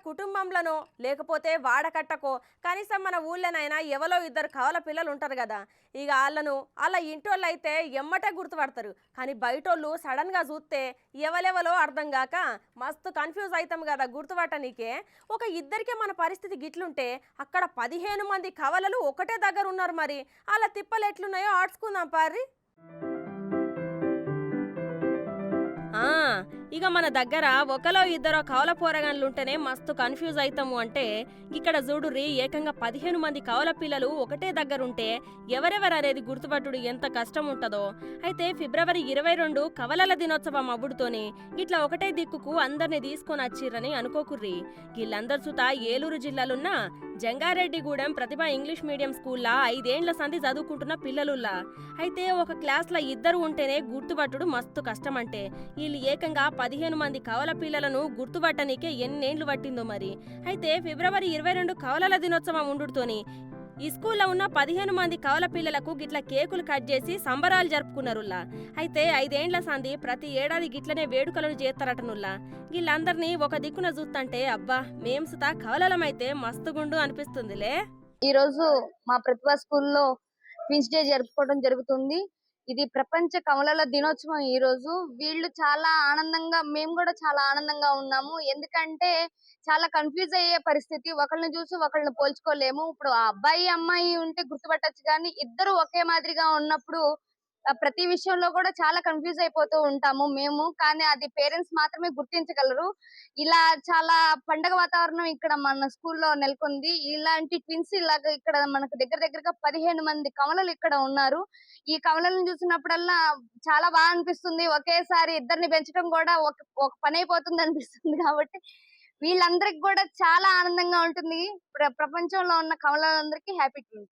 కుటుంబంలోనో లేకపోతే వాడకట్టకో కనీసం మన ఊళ్ళోనైనా ఎవరో ఇద్దరు కవల పిల్లలు ఉంటారు కదా. ఇక వాళ్ళను అలా ఇంటోళ్ళు అయితే ఎమ్మటే గుర్తుపడతారు. కానీ బయటోళ్ళు సడన్గా చూస్తే ఎవలెవలో అర్థం కాక మస్తు కన్ఫ్యూజ్ అవుతాం కదా గుర్తుపట్టనీకే. ఒక ఇద్దరికే మన పరిస్థితి గిట్లుంటే అక్కడ 15 మంది కవలలు ఒకటే దగ్గర ఉన్నారు. మరి అలా తిప్పలు ఎట్లున్నాయో ఆడ్చుకుందాం పారి. ఆ ఇక మన దగ్గర ఒకలో ఇద్దరో కవల పోరగాన్లుంటేనే మస్తు కన్ఫ్యూజ్ అవుతాము అంటే ఇక్కడ చూడుర్రి, ఏకంగా 15 మంది కవల పిల్లలు ఒకటే దగ్గరుంటే ఎవరెవరనేది గుర్తుపట్టుడు ఎంత కష్టం ఉంటుందో. అయితే ఫిబ్రవరి 22 కవలల దినోత్సవం అవ్వుడుతోని ఇట్లా ఒకటే దిక్కుకు అందరిని తీసుకొని వచ్చిర్రని అనుకోకుర్రి. వీళ్ళందరు సుత ఏలూరు జిల్లాలున్న జంగారెడ్డిగూడెం ప్రతిభ ఇంగ్లీష్ మీడియం స్కూల్లా 5 ఏండ్ల సంధి చదువుకుంటున్న పిల్లలుల్లా. అయితే ఒక క్లాస్లో ఇద్దరు ఉంటేనే గుర్తుపట్టుడు మస్తు కష్టమంటే వీళ్ళు ఏకంగా 15 మంది కవల పిల్లలను గుర్తుపట్టనీకే ఎన్నేండ్లు పట్టిందో మరి. అయితే ఫిబ్రవరి 22 కవలల దినోత్సవం ఉండుతోని ఈ స్కూల్లో ఉన్న 15 మంది కవల పిల్లలకు గిట్ల కేకులు కట్ చేసి సంబరాలు జరుపుకున్నారుల్లా. అయితే 5 ఏండ్ల సంధి ప్రతి ఏడాది గిట్లనే వేడుకలను చేస్తారటనుల్లా. వీళ్ళందరినీ ఒక దిక్కున చూస్తుంటే అబ్బా మేం సుతా కవలలమైతే మస్తుగుండు అనిపిస్తుందిలే. ఈ రోజు మా ప్రతిభా స్కూల్లో ట్విన్స్ డే జరుపుకోవడం జరుగుతుంది. ఇది ప్రపంచ కవలల దినోత్సవం. ఈ రోజు వీళ్ళు చాలా ఆనందంగా, మేము కూడా చాలా ఆనందంగా ఉన్నాము. ఎందుకంటే చాలా కన్ఫ్యూజ్ అయ్యే పరిస్థితి. ఒకళ్ళని చూసి ఒకళ్ళని పోల్చుకోలేము. ఇప్పుడు ఆ అబ్బాయి అమ్మాయి ఉంటే గుర్తుపట్టొచ్చు, కానీ ఇద్దరు ఒకే మాదిరిగా ఉన్నప్పుడు ప్రతి విషయంలో కూడా చాలా కన్ఫ్యూజ్ అయిపోతూ ఉంటాము మేము. కానీ అది పేరెంట్స్ మాత్రమే గుర్తించగలరు. ఇలా చాలా పండగ వాతావరణం ఇక్కడ మన స్కూల్లో నెలకొంది. ఇలాంటి ట్విన్స్ ఇలాగ ఇక్కడ మనకు దగ్గరగా 15 మంది కవలలు ఇక్కడ ఉన్నారు. ఈ కవలలను చూసినప్పుడల్లా చాలా బాగా అనిపిస్తుంది. ఒకేసారి ఇద్దరిని పెంచడం కూడా ఒక పని అయిపోతుంది అనిపిస్తుంది. కాబట్టి వీళ్ళందరికి కూడా చాలా ఆనందంగా ఉంటుంది. ప్రపంచంలో ఉన్న కవలలందరికీ హ్యాపీ ట్విన్స్.